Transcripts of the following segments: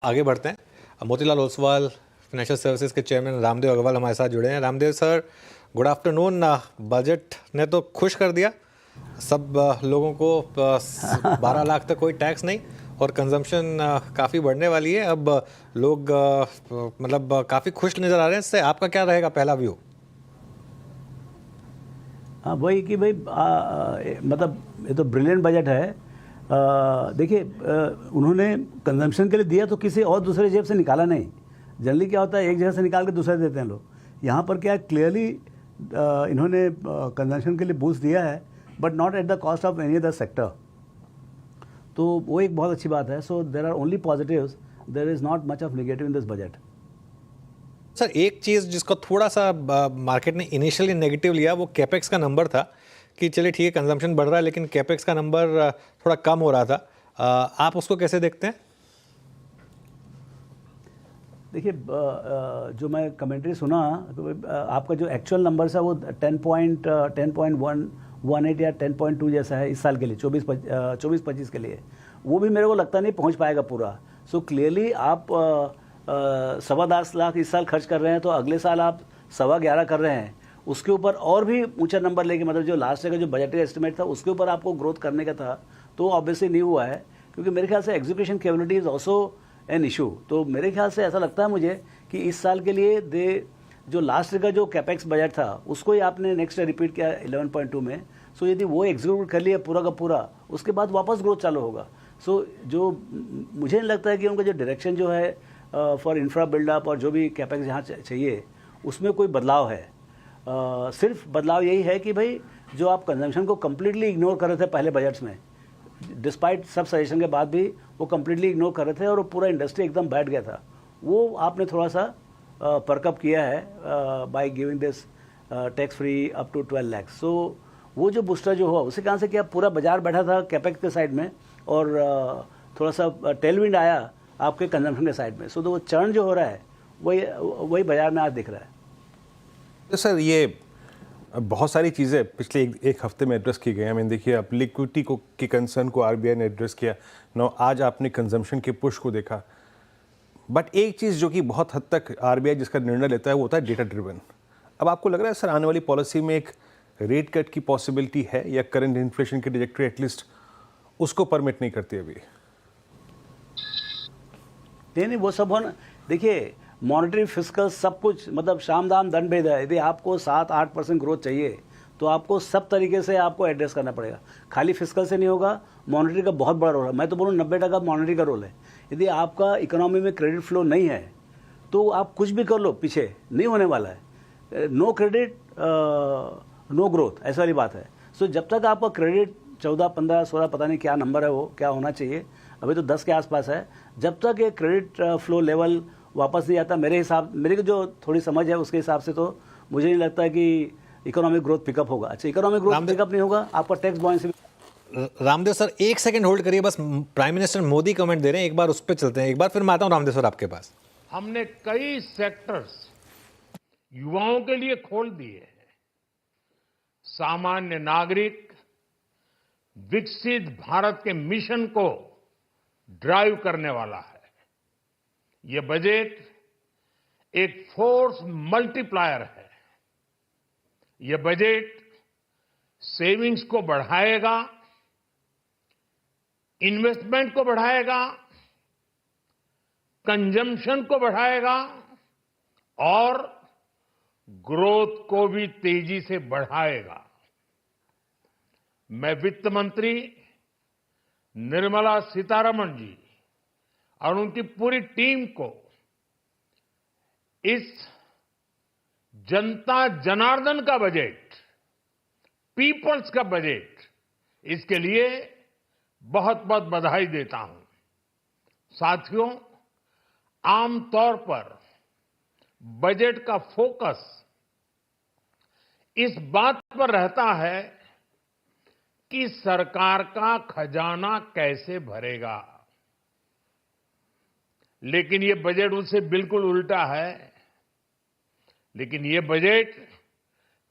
आगे बढ़ते हैं। मोतीलाल ओसवाल फाइनेंशियल सर्विसेज के चेयरमैन रामदेव अग्रवाल हमारे साथ जुड़े हैं। Ramdev sir, good afternoon. Budget ने तो खुश कर दिया सब लोगों को। 12 लाख तक कोई टैक्स नहीं और कंजम्पशन काफ़ी बढ़ने वाली है। अब लोग मतलब काफ़ी खुश नज़र आ रहे हैं इससे। आपका क्या रहेगा पहला व्यू? हाँ, वही कि भाई मतलब ये तो ब्रिलियंट बजट है। देखिए, उन्होंने कंजम्पशन के लिए दिया तो किसी और दूसरे जेब से निकाला नहीं। जनरली क्या होता है, एक जगह से निकाल के दूसरे देते हैं लोग। यहाँ पर क्या क्लियरली इन्होंने कंजम्पशन के लिए बूस्ट दिया है, but not at the cost of any other sector. तो वो एक बहुत अच्छी बात है। So there are only positives, there is not much of negative in this budget. Sir, एक चीज़ जिसको थोड़ा सा मार्केट ने इनिशियली नेगेटिव लिया वो कैपेक्स का नंबर था कि चलिए ठीक है कंजम्पशन बढ़ रहा है लेकिन कैपेक्स का नंबर थोड़ा कम हो रहा था। आप उसको कैसे देखते हैं? देखिए, जो मैं कमेंट्री सुना तो आपका जो एक्चुअल नंबर है वो 10.18 या 10.2 जैसा है इस साल के लिए, 24-25 के लिए। वो भी मेरे को लगता नहीं पहुंच पाएगा पूरा। सो क्लियरली आप 10.25 लाख इस साल खर्च कर रहे हैं, तो अगले साल आप 11.25 कर रहे हैं। उसके ऊपर और भी ऊंचा नंबर लेके, मतलब जो लास्ट ईयर का जो बजटरी एस्टिमेट था उसके ऊपर आपको ग्रोथ करने का था, तो ऑब्वियसली नहीं हुआ है। क्योंकि मेरे ख्याल से execution capability is also an issue. तो मेरे ख्याल से ऐसा लगता है मुझे कि इस साल के लिए जो लास्ट ईयर का जो कैपेक्स बजट था उसको ही आपने नेक्स्ट ईयर रिपीट किया 11.2 में। सो यदि वो एग्जीक्यूट कर लिया पूरा का पूरा, उसके बाद वापस ग्रोथ चालू होगा। सो जो मुझे नहीं लगता है कि उनका जो डायरेक्शन जो है फॉर इंफ्रा बिल्डअप और जो भी कैपेक्स यहाँ चाहिए उसमें कोई बदलाव है। सिर्फ बदलाव यही है कि भाई जो आप कंजम्पशन को कम्प्लीटली इग्नोर कर रहे थे पहले बजट्स में, डिस्पाइट सब सजेशन के बाद भी वो कम्प्लीटली इग्नोर कर रहे थे और वो पूरा इंडस्ट्री एकदम बैठ गया था, वो आपने थोड़ा सा परकअप किया है by giving this tax free up to 12 lakh. सो वो जो बूस्टर जो हुआ उसके कारण से क्या पूरा बाजार बैठा था कैपेक्स के साइड में और थोड़ा सा टेलविंड आया आपके कंजम्पशन के साइड में। सो तो वो चर्न जो हो रहा है वही बाजार में आज दिख रहा है। तो सर, ये बहुत सारी चीज़ें पिछले एक हफ्ते में एड्रेस की गई हैं। मैंने देखिए, अब लिक्विडिटी को के कंसर्न को आरबीआई ने एड्रेस किया। नो, आज आपने कंजम्पशन के पुश को देखा। बट एक चीज़ जो कि बहुत हद तक आरबीआई जिसका निर्णय लेता है वो होता है डेटा ड्रिवन। अब आपको लग रहा है सर आने वाली पॉलिसी में एक रेट कट की पॉसिबिलिटी है, या करंट इन्फ्लेशन की ट्रैजेक्टरी एटलीस्ट उसको परमिट नहीं करती अभी? नहीं, वो सब होना। देखिए, मॉनेटरी फिस्कल सब कुछ मतलब शाम दाम दंड भेद है। यदि आपको 7-8% ग्रोथ चाहिए तो आपको सब तरीके से आपको एड्रेस करना पड़ेगा। खाली फिस्कल से नहीं होगा, मॉनेटरी का बहुत बड़ा रोल है। मैं तो बोलूँ 90% मॉनेटरी का रोल है। यदि आपका इकोनॉमी में क्रेडिट फ्लो नहीं है तो आप कुछ भी कर लो, पीछे नहीं होने वाला है। नो क्रेडिट नो ग्रोथ, ऐसा वाली बात है। सो जब तक आपका क्रेडिट 14, 15, 16 पता नहीं क्या नंबर है, वो क्या होना चाहिए, अभी तो 10 के आसपास है, जब तक ये क्रेडिट फ्लो लेवल वापस नहीं आता, मेरी जो थोड़ी समझ है उसके हिसाब से तो मुझे नहीं लगता है कि इकोनॉमिक ग्रोथ पिकअप होगा। अच्छा, इकोनॉमिक ग्रोथ पिकअप नहीं होगा, आपका टैक्स बॉयंसी। रामदेव सर, एक सेकंड होल्ड करिए बस। प्राइम मिनिस्टर मोदी कमेंट दे रहे हैं, एक बार उस पर चलते हैं। एक बार फिर मैं आता हूं रामदेव सर आपके पास। हमने कई सेक्टर्स युवाओं के लिए खोल दिए हैं। सामान्य नागरिक विकसित भारत के मिशन को ड्राइव करने वाला है। ये बजट एक फोर्स मल्टीप्लायर है। ये बजट सेविंग्स को बढ़ाएगा, इन्वेस्टमेंट को बढ़ाएगा, कंजम्पशन को बढ़ाएगा और ग्रोथ को भी तेजी से बढ़ाएगा। मैं वित्त मंत्री निर्मला सीतारमण जी और उनकी पूरी टीम को इस जनता जनार्दन का बजट, पीपल्स का बजट, इसके लिए बहुत बहुत बधाई देता हूं। साथियों, आमतौर पर बजट का फोकस इस बात पर रहता है कि सरकार का खजाना कैसे भरेगा, लेकिन ये बजट उससे बिल्कुल उल्टा है। लेकिन ये बजट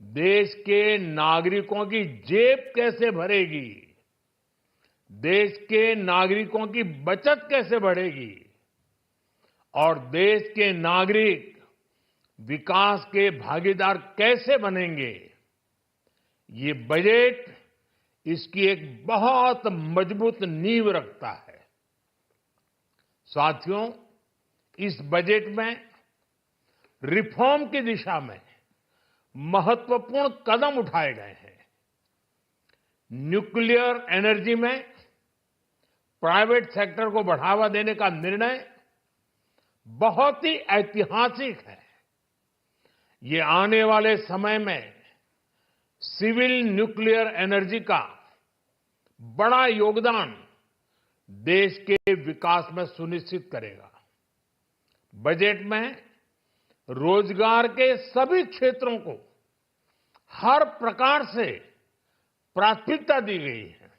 देश के नागरिकों की जेब कैसे भरेगी, देश के नागरिकों की बचत कैसे बढ़ेगी, और देश के नागरिक विकास के भागीदार कैसे बनेंगे, ये बजट इसकी एक बहुत मजबूत नींव रखता है। साथियों, इस बजट में रिफॉर्म की दिशा में महत्वपूर्ण कदम उठाए गए हैं। न्यूक्लियर एनर्जी में प्राइवेट सेक्टर को बढ़ावा देने का निर्णय बहुत ही ऐतिहासिक है। ये आने वाले समय में सिविल न्यूक्लियर एनर्जी का बड़ा योगदान देश के विकास में सुनिश्चित करेगा। बजट में रोजगार के सभी क्षेत्रों को हर प्रकार से प्राथमिकता दी गई है।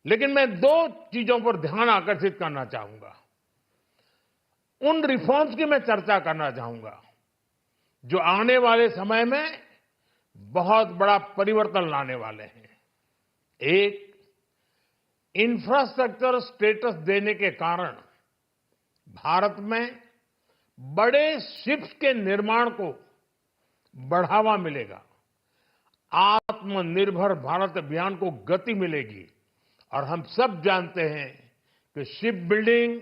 लेकिन मैं दो चीजों पर ध्यान आकर्षित करना चाहूंगा। उन रिफॉर्म्स की मैं चर्चा करना चाहूंगा जो आने वाले समय में बहुत बड़ा परिवर्तन लाने वाले हैं। एक, इंफ्रास्ट्रक्चर स्टेटस देने के कारण भारत में बड़े शिप्स के निर्माण को बढ़ावा मिलेगा। आत्मनिर्भर भारत अभियान को गति मिलेगी। और हम सब जानते हैं कि शिप बिल्डिंग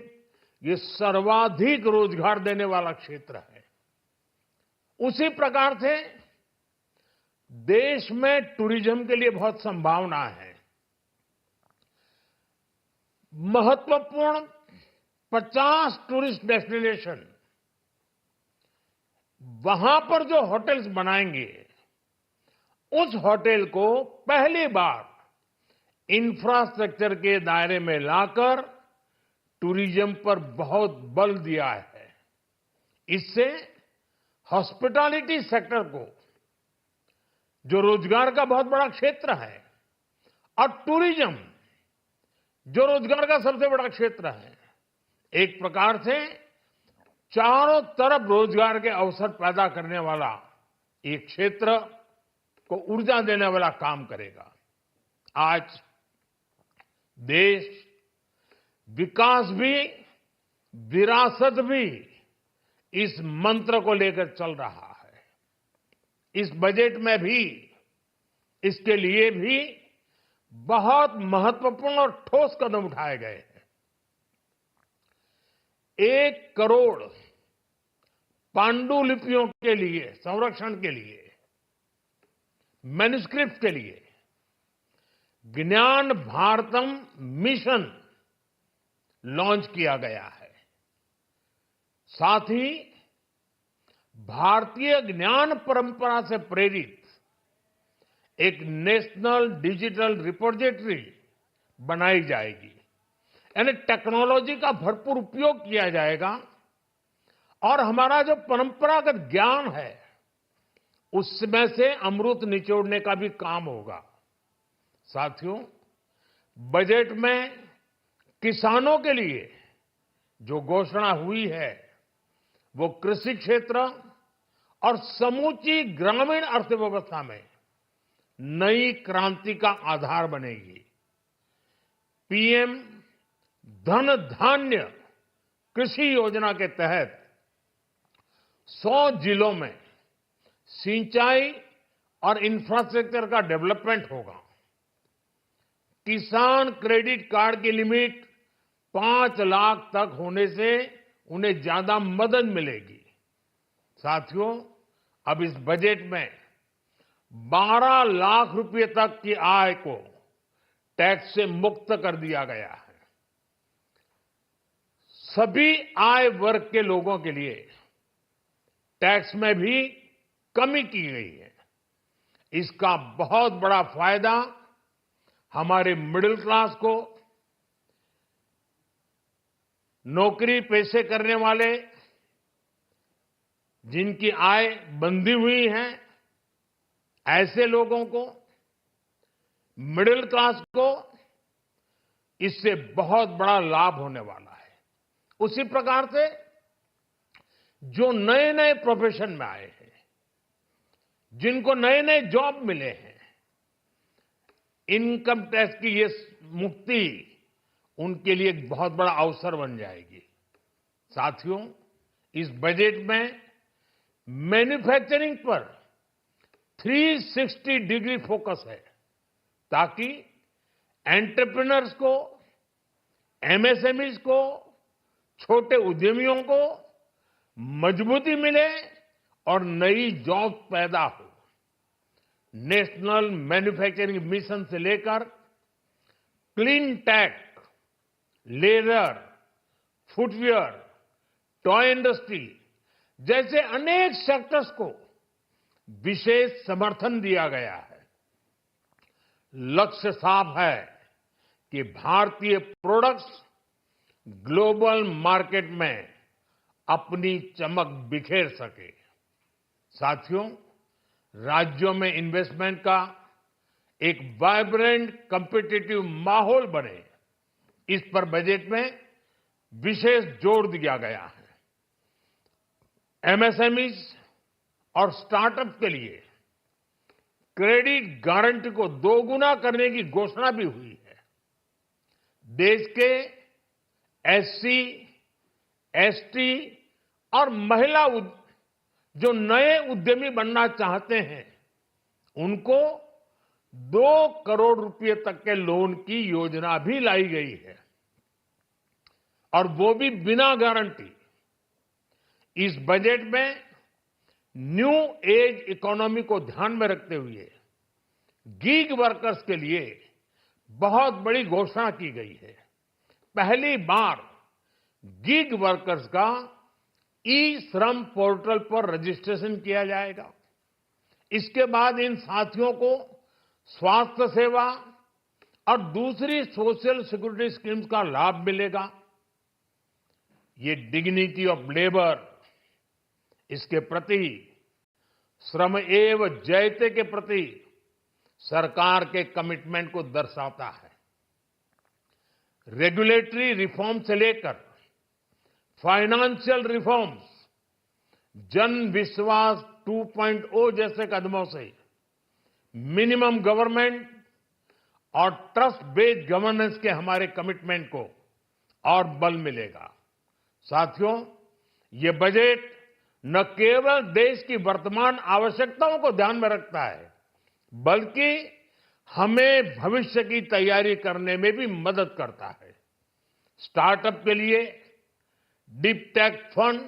ये सर्वाधिक रोजगार देने वाला क्षेत्र है। उसी प्रकार से देश में टूरिज्म के लिए बहुत संभावना है। महत्वपूर्ण 50 टूरिस्ट डेस्टिनेशन, वहां पर जो होटल्स बनाएंगे, उस होटल को पहली बार इंफ्रास्ट्रक्चर के दायरे में लाकर टूरिज्म पर बहुत बल दिया है। इससे हॉस्पिटैलिटी सेक्टर को, जो रोजगार का बहुत बड़ा क्षेत्र है, और टूरिज्म जो रोजगार का सबसे बड़ा क्षेत्र है, एक प्रकार से चारों तरफ रोजगार के अवसर पैदा करने वाला एक क्षेत्र को ऊर्जा देने वाला काम करेगा। आज देश विकास भी, विरासत भी इस मंत्र को लेकर चल रहा है। इस बजट में भी इसके लिए भी बहुत महत्वपूर्ण और ठोस कदम उठाए गए हैं। 1 करोड़ पांडुलिपियों के लिए संरक्षण के लिए, मैन्युस्क्रिप्ट के लिए ज्ञान भारतम मिशन लॉन्च किया गया है। साथ ही भारतीय ज्ञान परंपरा से प्रेरित एक नेशनल डिजिटल रिपोजिटरी बनाई जाएगी। यानी टेक्नोलॉजी का भरपूर उपयोग किया जाएगा और हमारा जो परंपरागत ज्ञान है उसमें से अमृत निचोड़ने का भी काम होगा। साथियों, बजट में किसानों के लिए जो घोषणा हुई है वो कृषि क्षेत्र और समूची ग्रामीण अर्थव्यवस्था में नई क्रांति का आधार बनेगी। पीएम धन धान्य कृषि योजना के तहत 100 जिलों में सिंचाई और इंफ्रास्ट्रक्चर का डेवलपमेंट होगा। किसान क्रेडिट कार्ड की लिमिट 5 लाख तक होने से उन्हें ज्यादा मदद मिलेगी। साथियों, अब इस बजट में 12 लाख रुपए तक की आय को टैक्स से मुक्त कर दिया गया है। सभी आय वर्ग के लोगों के लिए टैक्स में भी कमी की गई है। इसका बहुत बड़ा फायदा हमारे मिडिल क्लास को, नौकरी पेशे करने वाले जिनकी आय बंधी हुई है, ऐसे लोगों को, मिडिल क्लास को इससे बहुत बड़ा लाभ होने वाला है। उसी प्रकार से जो नए नए प्रोफेशन में आए हैं, जिनको नए नए जॉब मिले हैं, इनकम टैक्स की ये मुक्ति उनके लिए एक बहुत बड़ा अवसर बन जाएगी। साथियों, इस बजट में मैन्युफैक्चरिंग पर 360 डिग्री फोकस है ताकि एंटरप्रेन्योर्स को, एमएसएमईज को, छोटे उद्यमियों को मजबूती मिले और नई जॉब पैदा हो। नेशनल मैन्युफैक्चरिंग मिशन से लेकर clean tech, leather, footwear, toy industry जैसे अनेक सेक्टर्स को विशेष समर्थन दिया गया है। लक्ष्य साफ है कि भारतीय प्रोडक्ट्स ग्लोबल मार्केट में अपनी चमक बिखेर सके। साथियों, राज्यों में इन्वेस्टमेंट का एक वाइब्रेंट कॉम्पिटिटिव माहौल बने, इस पर बजट में विशेष जोर दिया गया है। एमएसएमईज और स्टार्टअप के लिए क्रेडिट गारंटी को दोगुना करने की घोषणा भी हुई है। देश के एससी, एसटी और महिला जो नए उद्यमी बनना चाहते हैं, उनको 2 करोड़ रुपए तक के लोन की योजना भी लाई गई है, और वो भी बिना गारंटी। इस बजट में न्यू एज इकोनॉमी को ध्यान में रखते हुए गीग वर्कर्स के लिए बहुत बड़ी घोषणा की गई है। पहली बार गीग वर्कर्स का ई श्रम पोर्टल पर रजिस्ट्रेशन किया जाएगा। इसके बाद इन साथियों को स्वास्थ्य सेवा और दूसरी सोशल सिक्योरिटी स्कीम्स का लाभ मिलेगा। ये डिग्निटी ऑफ लेबर, इसके प्रति, श्रम एव जयते के प्रति सरकार के कमिटमेंट को दर्शाता है। रेगुलेटरी रिफॉर्म से लेकर फाइनेंशियल रिफॉर्म्स, जन विश्वास 2.0 जैसे कदमों से मिनिमम गवर्नमेंट और ट्रस्ट बेस्ड गवर्नेंस के हमारे कमिटमेंट को और बल मिलेगा। साथियों, ये बजट न केवल देश की वर्तमान आवश्यकताओं को ध्यान में रखता है, बल्कि हमें भविष्य की तैयारी करने में भी मदद करता है। स्टार्टअप के लिए deep tech fund,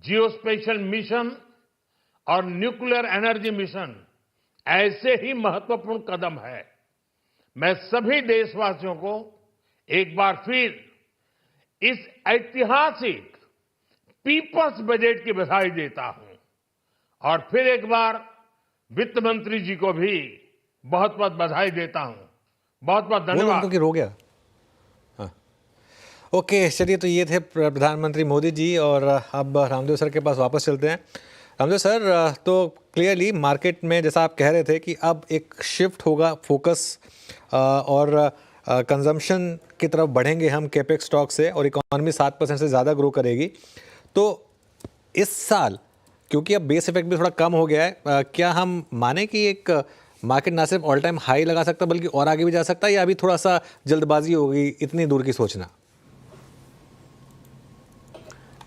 geospatial mission और न्यूक्लियर एनर्जी मिशन ऐसे ही महत्वपूर्ण कदम है। मैं सभी देशवासियों को एक बार फिर इस ऐतिहासिक पीपल्स बजट की बधाई देता हूं, और फिर एक बार वित्त मंत्री जी को भी बहुत बहुत बधाई देता हूं। बहुत बहुत धन्यवाद। क्योंकि रो गया। हाँ, ओके, चलिए, तो ये थे प्रधानमंत्री मोदी जी, और अब रामदेव सर के पास वापस चलते हैं। रामदेव सर, तो क्लियरली मार्केट में जैसा आप कह रहे थे कि अब एक शिफ्ट होगा फोकस, और कंजम्पशन की तरफ बढ़ेंगे हम कैपेक्स स्टॉक से, और इकोनॉमी 7% से ज़्यादा ग्रो करेगी। तो इस साल क्योंकि अब बेस इफेक्ट भी थोड़ा कम हो गया है, क्या हम माने कि एक मार्केट ना सिर्फ ऑल टाइम हाई लगा सकता बल्कि और आगे भी जा सकता है, या अभी थोड़ा सा जल्दबाजी होगी इतनी दूर की सोचना?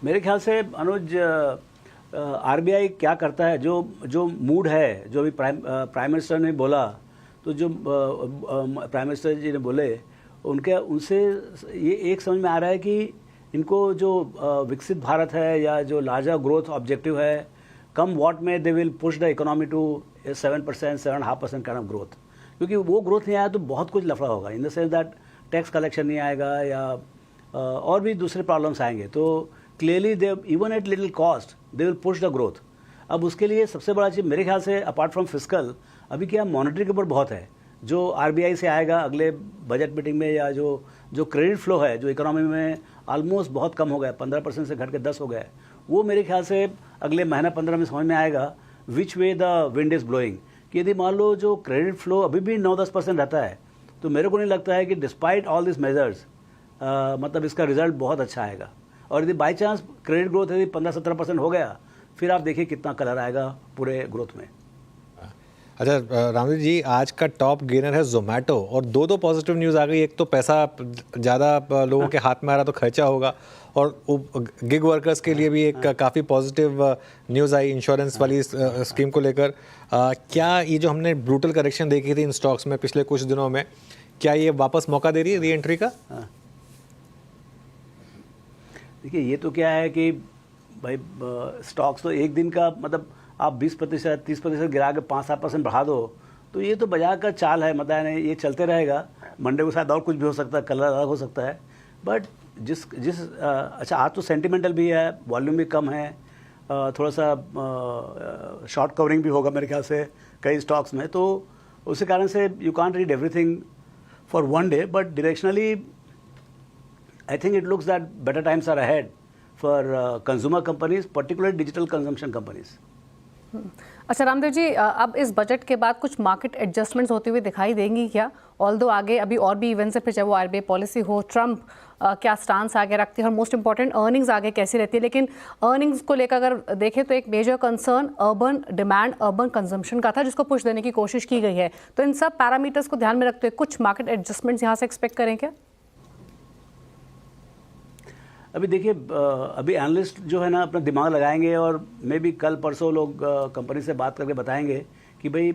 मेरे ख्याल से अनुज, आरबीआई क्या करता है, जो मूड है, जो अभी प्राइम मिनिस्टर ने बोला, तो जो प्राइम मिनिस्टर जी ने बोले उनसे ये एक समझ में आ रहा है कि इनको जो विकसित भारत है या जो लार्जर ग्रोथ ऑब्जेक्टिव है, come what may they will push the economy to 7%, 7.5% kind of growth. क्योंकि वो ग्रोथ नहीं आया तो बहुत कुछ लफड़ा होगा, in the sense that tax collection नहीं आएगा, या और भी दूसरे प्रॉब्लम्स आएंगे। तो clearly they even at little cost they will push the growth. अब उसके लिए सबसे बड़ा चीज़ मेरे ख्याल से, अपार्ट फ्रॉम फिस्कल, अभी क्या मॉनेटरी के ऊपर बहुत है, जो आरबीआई से आएगा अगले बजट मीटिंग में, या जो क्रेडिट फ्लो है जो इकोनॉमी में ऑलमोस्ट बहुत कम हो गया, 15% से घट के 10 हो गया है, वो मेरे ख्याल से अगले महीना 15 में समझ में आएगा which way the wind is blowing. कि यदि मान लो जो क्रेडिट फ्लो अभी भी 9-10% रहता है, तो मेरे को नहीं लगता है कि डिस्पाइट ऑल दिस मेजर्स मतलब इसका रिजल्ट बहुत अच्छा आएगा। और यदि बाई चांस क्रेडिट ग्रोथ यदि 15-17% हो गया, फिर आप देखिए कितना कलर आएगा पूरे ग्रोथ में। अच्छा रामदेव जी, आज का टॉप गेनर है जोमेटो और दो पॉजिटिव न्यूज़ आ गई। एक तो पैसा ज़्यादा लोगों के हाथ में आ रहा तो खर्चा होगा, और गिग वर्कर्स के लिए भी एक काफ़ी पॉजिटिव न्यूज़ आई इंश्योरेंस वाली स्कीम को लेकर। क्या ये जो हमने ब्रूटल करेक्शन देखी थी इन स्टॉक्स में पिछले कुछ दिनों में, क्या ये वापस मौका दे रही है री एंट्री का? देखिए, ये तो क्या है कि भाई स्टॉक्स तो एक दिन का, मतलब आप 20% 30% गिरा के 5-7% बढ़ा दो, तो ये तो बाजार का चाल है, मतलब नहीं, ये चलते रहेगा। मंडे को शायद और कुछ भी हो सकता है, कल अलग हो सकता है, बट जिस जिस अच्छा, आज तो सेंटिमेंटल भी है, वॉल्यूम भी कम है, थोड़ा सा शॉर्ट कवरिंग भी होगा मेरे ख्याल से कई स्टॉक्स में, तो उसी कारण से you can't read everything for one day, but directionally I think it looks that better times are ahead for consumer companies, particularly digital consumption companies. अच्छा रामदेव जी, अब इस बजट के बाद कुछ मार्केट एडजस्टमेंट्स होते हुए दिखाई देंगी क्या? ऑल्दो आगे अभी और भी इवेंट्स है, फिर चाहे वो RBI पॉलिसी हो, ट्रम्प क्या स्टांस आगे रखती है, और मोस्ट इंपॉर्टेंट अर्निंग्स आगे कैसी रहती है। लेकिन अर्निंग्स को लेकर अगर देखें तो एक major concern urban demand, urban consumption का था, जिसको पुश देने की कोशिश की गई है। तो इन सब पैरामीटर्स को ध्यान में रखते हुए कुछ मार्केट एडजस्टमेंट्स यहाँ से एक्सपेक्ट करें क्या? अभी देखिए, अभी एनालिस्ट जो है ना अपना दिमाग लगाएंगे, और मे बी कल परसों लोग कंपनी से बात करके बताएंगे कि भाई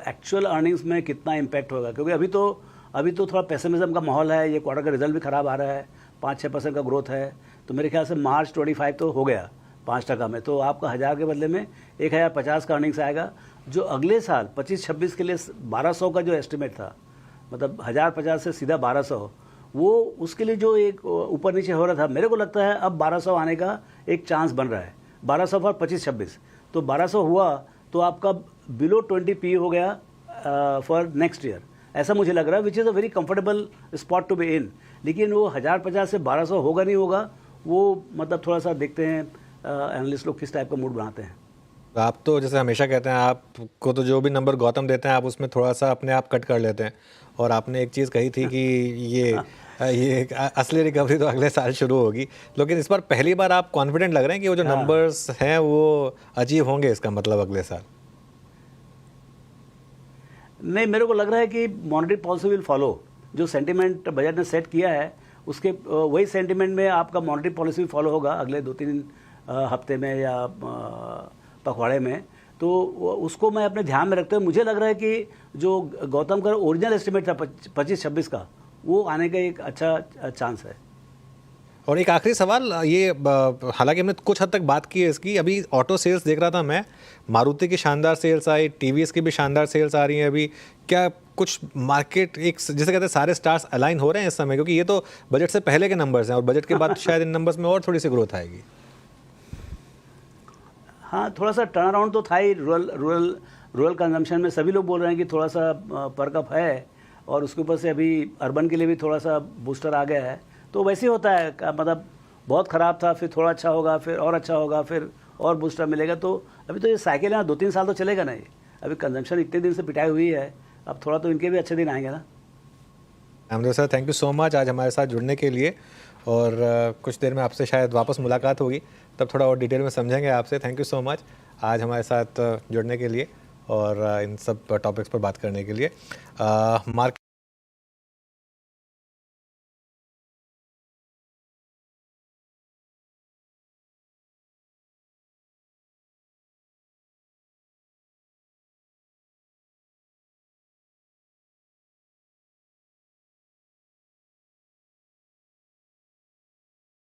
एक्चुअल अर्निंग्स में कितना इम्पैक्ट होगा, क्योंकि अभी तो थोड़ा पेसिमिज्म का माहौल है। ये क्वार्टर का रिजल्ट भी खराब आ रहा है, 5-6% का ग्रोथ है, तो मेरे ख्याल से मार्च 25 तो हो गया 5% में, तो आपका 1000 के बदले में 1050 का अर्निंग्स आएगा, जो अगले साल 25-26 के लिए 1200 का जो एस्टिमेट था, मतलब 1050 से सीधा 1200, वो उसके लिए जो एक ऊपर नीचे हो रहा था, मेरे को लगता है अब 1200 आने का एक चांस बन रहा है। 1200 फॉर 25-26, तो 1200 हुआ तो आपका बिलो 20 पी हो गया फॉर नेक्स्ट ईयर, ऐसा मुझे लग रहा है, which is a very comfortable spot to be in. लेकिन वो 1050 से 1200 होगा नहीं होगा, वो मतलब थोड़ा सा देखते हैं एनालिस्ट लोग किस टाइप का मूड बनाते हैं। आप तो जैसे हमेशा कहते हैं, आपको तो जो भी नंबर गौतम देते हैं आप उसमें थोड़ा सा अपने आप कट कर लेते हैं, और आपने एक चीज़ कही थी कि ये असली रिकवरी तो अगले साल शुरू होगी, लेकिन इस बार पहली बार आप कॉन्फिडेंट लग रहे हैं कि वो जो नंबर्स हैं वो अचीव होंगे, इसका मतलब अगले साल? नहीं, मेरे को लग रहा है कि मॉनेटरी पॉलिसी विल फॉलो, जो सेंटिमेंट बजट ने सेट किया है उसके वही सेंटिमेंट में आपका मॉनेटरी पॉलिसी भी फॉलो होगा अगले 2-3 हफ्ते में या पखवाड़े में। तो उसको मैं अपने ध्यान में रखते हुए, मुझे लग रहा है कि जो गौतम का ओरिजिनल एस्टिमेट था 25-26 का, वो आने का एक अच्छा चांस है। और एक आखिरी सवाल, ये हालांकि हमने कुछ हद तक बात की है इसकी, अभी ऑटो सेल्स देख रहा था मैं, मारुति की शानदार सेल्स आई, TVS की भी शानदार सेल्स आ रही हैं अभी। क्या कुछ मार्केट एक जिसे कहते हैं सारे स्टार्स अलाइन हो रहे हैं इस समय, क्योंकि ये तो बजट से पहले के नंबर्स हैं और बजट के बाद शायद इन नंबर्स में और थोड़ी सी ग्रोथ आएगी? हाँ, थोड़ा सा टर्न अराउंड तो था ही रूरल कंजम्पशन में, सभी लोग बोल रहे हैं कि थोड़ा सा परकअप है, और उसके ऊपर से अभी अर्बन के लिए भी थोड़ा सा बूस्टर आ गया है। तो वैसे ही होता है, मतलब बहुत ख़राब था, फिर थोड़ा अच्छा होगा, फिर और अच्छा होगा, फिर और बूस्टर मिलेगा। तो अभी तो ये साइकिल है ना, 2-3 साल तो चलेगा नहीं। अभी कंजम्पशन इतने दिन से पिटाई हुई है, अब थोड़ा तो इनके भी अच्छे दिन आएंगे ना। Ramdev sir, thank you so much आज हमारे साथ जुड़ने के लिए, और कुछ देर में आपसे शायद वापस मुलाकात होगी, तब थोड़ा और डिटेल में समझेंगे आपसे। थैंक यू सो मच आज हमारे साथ जुड़ने के लिए और इन सब टॉपिक्स पर बात करने के लिए। मार्केट